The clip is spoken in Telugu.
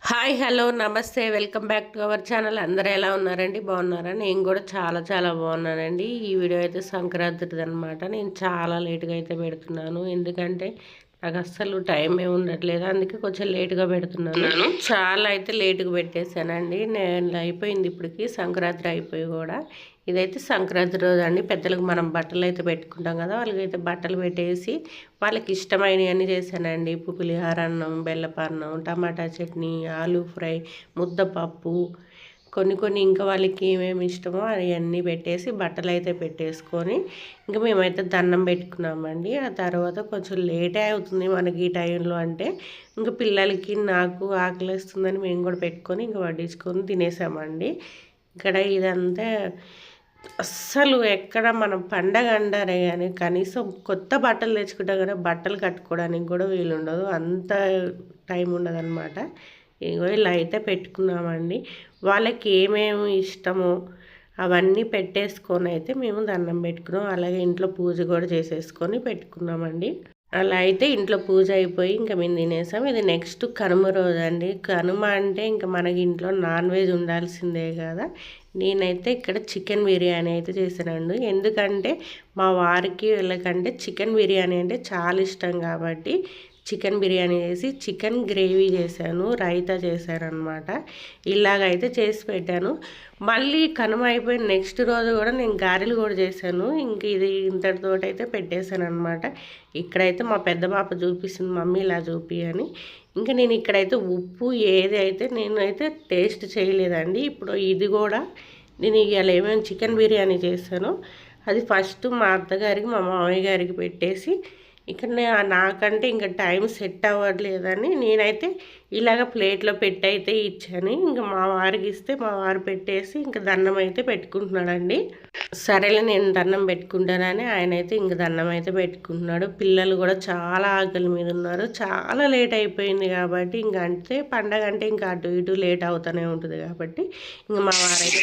హాయ్ హలో నమస్తే welcome back to our channel. అందరూ ఎలా ఉన్నారండి? బాగున్నారా? నేను కూడా చాలా బాగున్నానండి. ఈ వీడియో అయితే సంక్రాంతిది అనమాట. నేను చాలా లేట్గా అయితే పెడుతున్నాను, ఎందుకంటే నాకు అస్సలు టైం ఉండట్లేదు. అందుకే కొంచెం లేట్గా పెడుతున్నాను. చాలా అయితే లేటుగా పెట్టేశానండి. నేను అయిపోయింది ఇప్పటికి, సంక్రాంతి అయిపోయి కూడా. ఇదైతే సంక్రాంతి రోజు అండి. పెద్దలకు మనం బట్టలు అయితే పెట్టుకుంటాం కదా, వాళ్ళకైతే బట్టలు పెట్టేసి వాళ్ళకి ఇష్టమైనవి అన్నీ చేశానండి. పులిహోర అన్నం, బెల్లపన్నం, టమాటా చట్నీ, ఆలూ ఫ్రై, ముద్దపప్పు, కొన్ని ఇంకా వాళ్ళకి ఏమేమి ఇష్టమో అవన్నీ పెట్టేసి బట్టలు అయితే పెట్టేసుకొని ఇంకా మేమైతే దండం పెట్టుకున్నామండి. ఆ తర్వాత కొంచెం లేటే అవుతుంది మనకి ఈ టైంలో, అంటే ఇంకా పిల్లలకి నాకు ఆకలిస్తుందని మేము కూడా పెట్టుకొని ఇంకా వడ్డించుకొని తినేసామండి. ఇక్కడ ఇదంతా అస్సలు ఎక్కడ మనం పండగ అంటారే కానీ కనీసం కొత్త బట్టలు తెచ్చుకుంటాం కదా, బట్టలు కట్టుకోవడానికి కూడా వీలుండదు, అంత టైం ఉండదన్నమాట. ఇగో ఇలా అయితే పెట్టుకున్నామండి. వాళ్ళకి ఏమేమి ఇష్టమో అవన్నీ పెట్టేసుకొని అయితే మేము దండం పెట్టుకున్నాం. అలాగే ఇంట్లో పూజ కూడా చేసేసుకొని పెట్టుకున్నామండి. అలా అయితే ఇంట్లో పూజ అయిపోయి ఇంకా మేము తినేసాం. ఇది నెక్స్ట్ కనుమ రోజు అండి. కనుమ అంటే ఇంకా మనకి ఇంట్లో నాన్ వెజ్ ఉండాల్సిందే కదా. నేనైతే ఇక్కడ చికెన్ బిర్యానీ అయితే చేశానండి. ఎందుకంటే మా వారికి వీళ్ళకంటే చికెన్ బిర్యానీ అంటే చాలా ఇష్టం కాబట్టి చికెన్ బిర్యానీ చేసి చికెన్ గ్రేవీ చేశాను, రైతా చేశానమాట. ఇలాగైతే చేసి పెట్టాను. మళ్ళీ కనుమ అయిపోయిన నెక్స్ట్ రోజు కూడా నేను గారెలు కూడా చేశాను. ఇంక ఇది ఇంతటితో అయితే పెట్టేశాను అనమాట. ఇక్కడైతే మా పెద్ద పాప చూపిస్తుంది, మమ్మీ ఇలా చూపి అని. ఇంకా నేను ఇక్కడైతే ఉప్పు ఏది అయితే నేనైతే టేస్ట్ చేయలేదండి. ఇప్పుడు ఇది కూడా నేను ఇవాళ ఏమేమి చికెన్ బిర్యానీ చేశానో అది ఫస్ట్ మా అత్తగారికి మా మామయ్య గారికి పెట్టేసి, ఇక్కడ నాకంటే ఇంకా టైం సెట్ అవ్వట్లేదని నేనైతే ఇలాగ ప్లేట్లో పెట్టి అయితే ఇచ్చాను. ఇంకా మా వారికి ఇస్తే మా వారు పెట్టేసి ఇంకా దండం అయితే పెట్టుకుంటున్నాడండి. సరేలే నేను దండం పెట్టుకుంటానని ఆయన అయితే ఇంక దండం అయితే పెట్టుకుంటున్నాడు. పిల్లలు కూడా చాలా ఆకలి మీద ఉన్నారు. చాలా లేట్ అయిపోయింది కాబట్టి ఇంక అంటే పండగ అంటే ఇంకా అటు ఇటు లేట్ అవుతూనే ఉంటుంది కాబట్టి ఇంకా మా వారైతే